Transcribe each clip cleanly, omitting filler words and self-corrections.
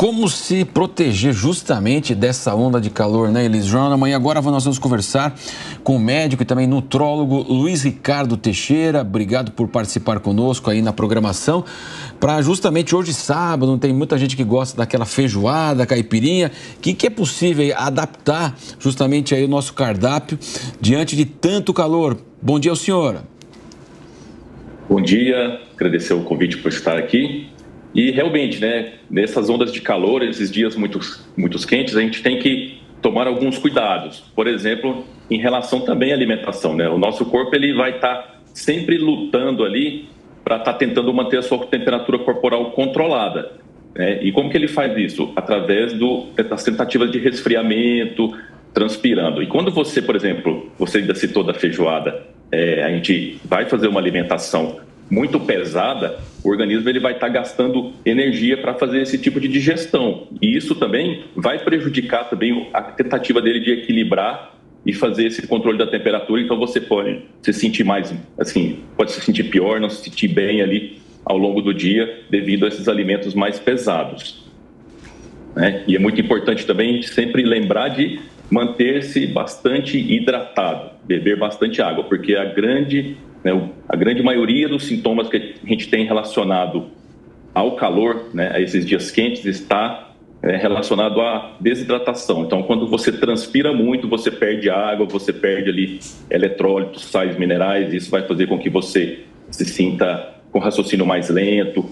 Como se proteger justamente dessa onda de calor, né, Elis? Jornal da Manhã, agora nós vamos conversar com o médico e também nutrólogo Luiz Ricardo Teixeira. Obrigado por participar conosco aí na programação. Para justamente hoje, sábado, tem muita gente que gosta daquela feijoada, caipirinha. O que é possível adaptar justamente aí o nosso cardápio diante de tanto calor? Bom dia ao senhor. Bom dia, agradecer o convite por estar aqui. E realmente, né, nessas ondas de calor, esses dias muito quentes, a gente tem que tomar alguns cuidados. Por exemplo, em relação também à alimentação, né? O nosso corpo ele vai estar sempre lutando ali para estar tentando manter a sua temperatura corporal controlada, né? E como que ele faz isso? Através das tentativas de resfriamento, transpirando. E quando você, por exemplo, você ainda citou da feijoada, a gente vai fazer uma alimentação muito pesada, o organismo ele vai estar gastando energia para fazer esse tipo de digestão. E isso também vai prejudicar também a tentativa dele de equilibrar e fazer esse controle da temperatura. Então você pode se sentir mais, assim, pode se sentir pior, não se sentir bem ali ao longo do dia devido a esses alimentos mais pesados, né? E é muito importante também sempre lembrar de manter-se bastante hidratado, beber bastante água, porque a grande maioria dos sintomas que a gente tem relacionado ao calor, né, a esses dias quentes, está relacionado à desidratação. Então, quando você transpira muito, você perde água, você perde ali eletrólitos, sais minerais, isso vai fazer com que você se sinta com raciocínio mais lento,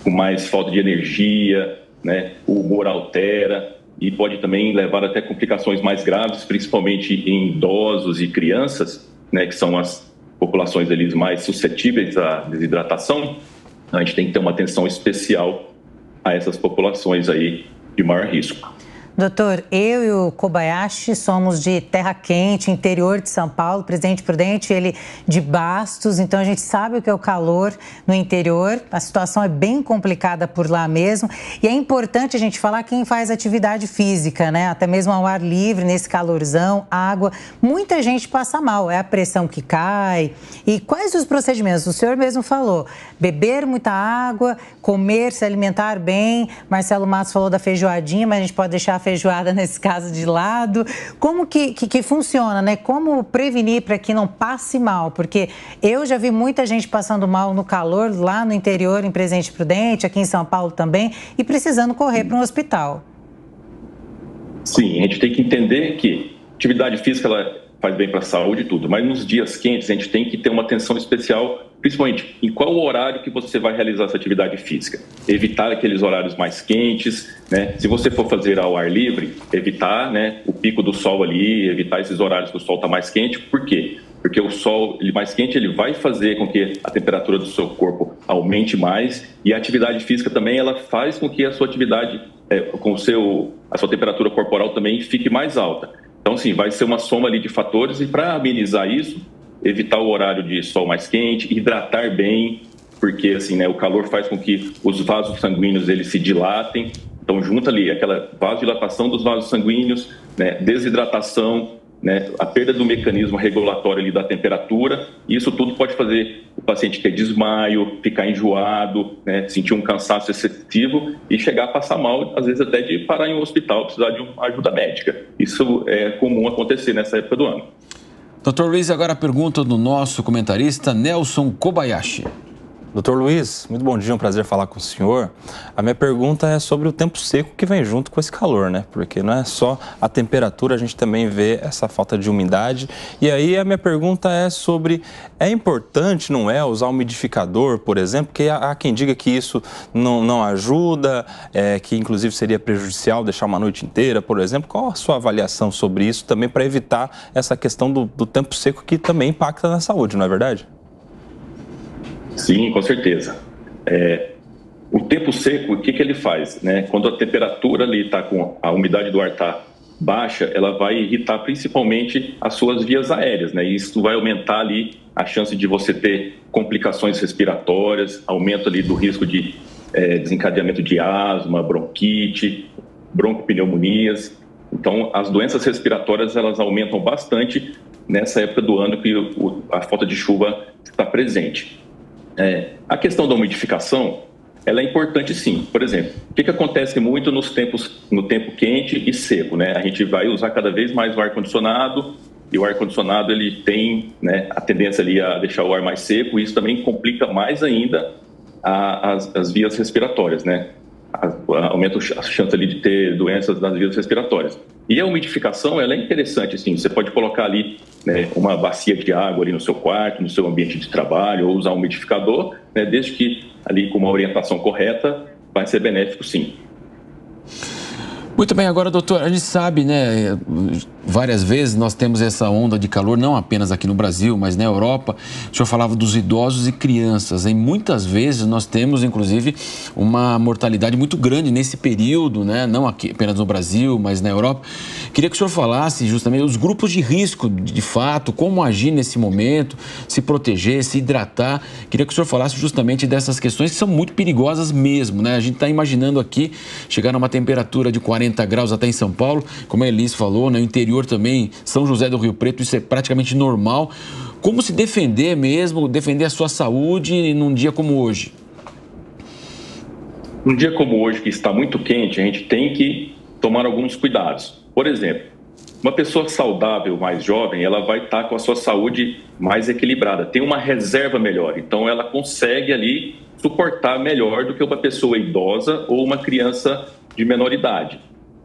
com mais falta de energia, né, o humor altera e pode também levar até complicações mais graves, principalmente em idosos e crianças, né, que são as populações ali mais suscetíveis à desidratação. A gente tem que ter uma atenção especial a essas populações aí de maior risco. Doutor, eu e o Kobayashi somos de Terra Quente, interior de São Paulo, Presidente Prudente, ele de Bastos, então a gente sabe o que é o calor no interior, a situação é bem complicada por lá mesmo, e é importante a gente falar quem faz atividade física, né? Até mesmo ao ar livre, nesse calorzão, água, muita gente passa mal, é a pressão que cai. E quais os procedimentos? O senhor mesmo falou, beber muita água, comer, se alimentar bem, Marcelo Matos falou da feijoadinha, mas a gente pode deixar a feijoada nesse caso de lado. Como que funciona, né? Como prevenir para que não passe mal? Porque eu já vi muita gente passando mal no calor lá no interior, em Presidente Prudente, aqui em São Paulo também, e precisando correr para um hospital. Sim, a gente tem que entender que atividade física ela faz bem para a saúde e tudo, mas nos dias quentes a gente tem que ter uma atenção especial, principalmente em qual horário que você vai realizar essa atividade física. Evitar aqueles horários mais quentes, né? Se você for fazer ao ar livre, evitar, né, o pico do sol ali, evitar esses horários que o sol está mais quente. Por quê? Porque o sol mais quente ele vai fazer com que a temperatura do seu corpo aumente mais e a atividade física também ela faz com que a sua atividade, a sua temperatura corporal também fique mais alta. Então, sim, vai ser uma soma ali de fatores e para amenizar isso, evitar o horário de sol mais quente, hidratar bem, porque assim, né, o calor faz com que os vasos sanguíneos eles se dilatem. Então, junta ali aquela vasodilatação dos vasos sanguíneos, né, desidratação, né, a perda do mecanismo regulatório ali da temperatura. E isso tudo pode fazer o paciente ter desmaio, ficar enjoado, né, sentir um cansaço excessivo e chegar a passar mal, às vezes até de parar em um hospital, precisar de uma ajuda médica. Isso é comum acontecer nessa época do ano. Dr. Luiz, agora a pergunta do nosso comentarista Nelson Kobayashi. Dr. Luiz, muito bom dia, um prazer falar com o senhor. A minha pergunta é sobre o tempo seco que vem junto com esse calor, né? Porque não é só a temperatura, a gente também vê essa falta de umidade. E aí a minha pergunta é sobre, é importante, não é, usar umidificador, por exemplo? Porque há quem diga que isso não ajuda, que inclusive seria prejudicial deixar uma noite inteira, por exemplo. Qual a sua avaliação sobre isso também para evitar essa questão do tempo seco que também impacta na saúde, não é verdade? Sim, com certeza. O tempo seco, o que ele faz? Né? Quando a temperatura ali está com a umidade do ar está baixa, ela vai irritar principalmente as suas vias aéreas, né? E isso vai aumentar ali a chance de você ter complicações respiratórias, aumento ali do risco de desencadeamento de asma, bronquite, broncopneumonias. Então, as doenças respiratórias elas aumentam bastante nessa época do ano que a falta de chuva está presente. A questão da umidificação, ela é importante sim. Por exemplo, o que acontece muito no tempo quente e seco, né? A gente vai usar cada vez mais o ar-condicionado, e o ar-condicionado ele tem, né, a tendência ali a deixar o ar mais seco, e isso também complica mais ainda as vias respiratórias, né? Aumenta a chance ali de ter doenças nas vias respiratórias. E a umidificação, ela é interessante, assim, você pode colocar ali, né, uma bacia de água ali no seu quarto, no seu ambiente de trabalho, ou usar um umidificador, né, desde que ali com uma orientação correta, vai ser benéfico sim. Muito bem, agora, doutor, a gente sabe, né, várias vezes nós temos essa onda de calor, não apenas aqui no Brasil, mas na Europa. O senhor falava dos idosos e crianças, e muitas vezes nós temos, inclusive, uma mortalidade muito grande nesse período, né, não aqui apenas no Brasil, mas na Europa. Queria que o senhor falasse justamente os grupos de risco, de fato, como agir nesse momento, se proteger, se hidratar. Queria que o senhor falasse justamente dessas questões que são muito perigosas mesmo, né? A gente está imaginando aqui chegar a uma temperatura de 40 graus até em São Paulo, como a Elis falou, no interior também, São José do Rio Preto, isso é praticamente normal. Como se defender mesmo, defender a sua saúde num dia como hoje? Num dia como hoje, que está muito quente, a gente tem que tomar alguns cuidados. Por exemplo, uma pessoa saudável, mais jovem, ela vai estar com a sua saúde mais equilibrada, tem uma reserva melhor, então ela consegue ali suportar melhor do que uma pessoa idosa ou uma criança de menor idade.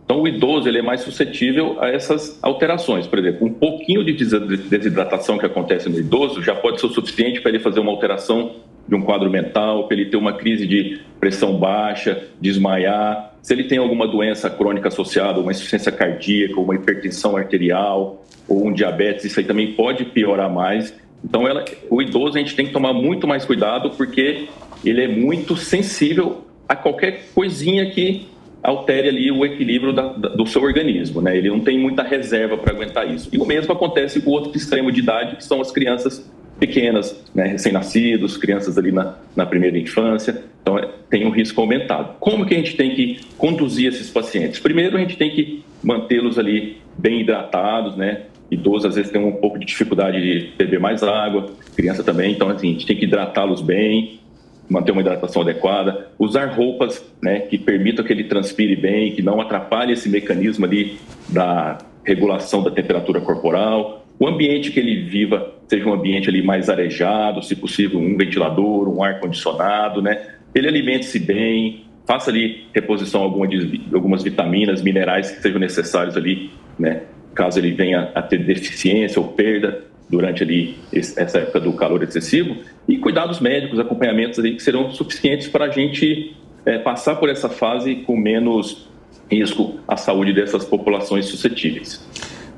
Então, o idoso ele é mais suscetível a essas alterações. Por exemplo, um pouquinho de desidratação que acontece no idoso já pode ser o suficiente para ele fazer uma alteração de um quadro mental, para ele ter uma crise de pressão baixa, desmaiar. Se ele tem alguma doença crônica associada, uma insuficiência cardíaca, uma hipertensão arterial ou um diabetes, isso aí também pode piorar mais. Então, o idoso a gente tem que tomar muito mais cuidado porque ele é muito sensível a qualquer coisinha que altere ali o equilíbrio do seu organismo, né? Ele não tem muita reserva para aguentar isso. E o mesmo acontece com o outro extremo de idade, que são as crianças pequenas, né? Recém-nascidos, crianças ali na primeira infância. Então, tem um risco aumentado. Como que a gente tem que conduzir esses pacientes? Primeiro, a gente tem que mantê-los ali bem hidratados, né? Idosos, às vezes, tem um pouco de dificuldade de beber mais água, criança também. Então, assim, a gente tem que hidratá-los bem, manter uma hidratação adequada, usar roupas, né, que permitam que ele transpire bem, que não atrapalhe esse mecanismo ali da regulação da temperatura corporal. O ambiente que ele viva seja um ambiente ali mais arejado, se possível um ventilador, um ar-condicionado, né? Ele alimente-se bem, faça ali reposição algumas vitaminas, minerais que sejam necessários ali, né, caso ele venha a ter deficiência ou perda durante ali essa época do calor excessivo, e cuidados médicos, acompanhamentos ali que serão suficientes para a gente passar por essa fase com menos risco à saúde dessas populações suscetíveis.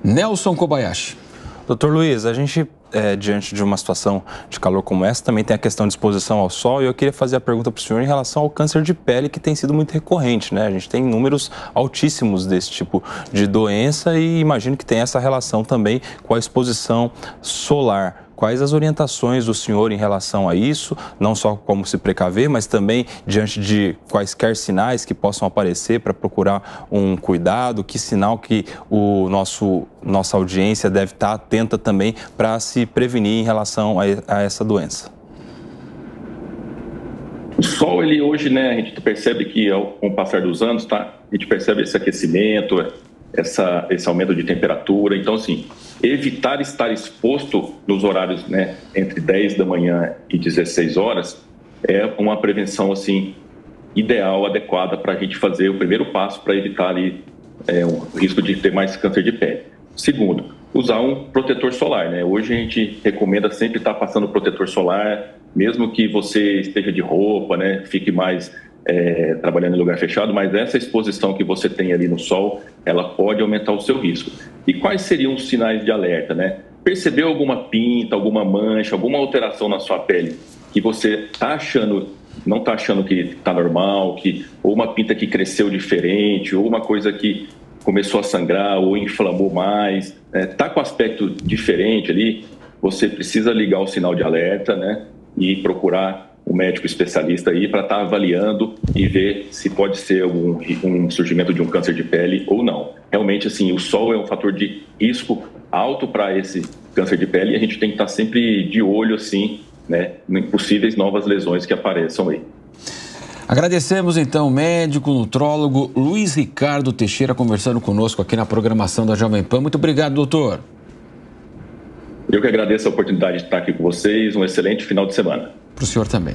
Nelson Kobayashi. Doutor Luiz, a gente, diante de uma situação de calor como essa, também tem a questão de exposição ao sol, e eu queria fazer a pergunta para o senhor em relação ao câncer de pele, que tem sido muito recorrente, né? A gente tem números altíssimos desse tipo de doença e imagino que tem essa relação também com a exposição solar. Quais as orientações do senhor em relação a isso, não só como se precaver, mas também diante de quaisquer sinais que possam aparecer para procurar um cuidado, que sinal que nossa audiência deve estar atenta também para se prevenir em relação a essa doença? O sol, ele hoje, né, a gente percebe que com o passar dos anos, tá, a gente percebe esse aquecimento, esse aumento de temperatura. Então, assim, evitar estar exposto nos horários, né, entre 10 da manhã e 16 horas é uma prevenção, assim, ideal, adequada para a gente fazer o primeiro passo para evitar ali o risco de ter mais câncer de pele. Segundo, usar um protetor solar, né? Hoje a gente recomenda sempre estar passando protetor solar, mesmo que você esteja de roupa, né, fique mais trabalhando em lugar fechado, mas essa exposição que você tem ali no sol, ela pode aumentar o seu risco. E quais seriam os sinais de alerta, né? Percebeu alguma pinta, alguma mancha, alguma alteração na sua pele que você não está achando que está normal, ou uma pinta que cresceu diferente, ou uma coisa que começou a sangrar ou inflamou mais, está com aspecto diferente ali, você precisa ligar o sinal de alerta, né? E procurar um médico especialista aí para estar avaliando e ver se pode ser um surgimento de um câncer de pele ou não. Realmente, assim, o sol é um fator de risco alto para esse câncer de pele e a gente tem que estar sempre de olho, assim, né, em possíveis novas lesões que apareçam aí. Agradecemos então o médico nutrólogo Luiz Ricardo Teixeira conversando conosco aqui na programação da Jovem Pan. Muito obrigado, doutor. Eu que agradeço a oportunidade de estar aqui com vocês. Um excelente final de semana. Para o senhor também.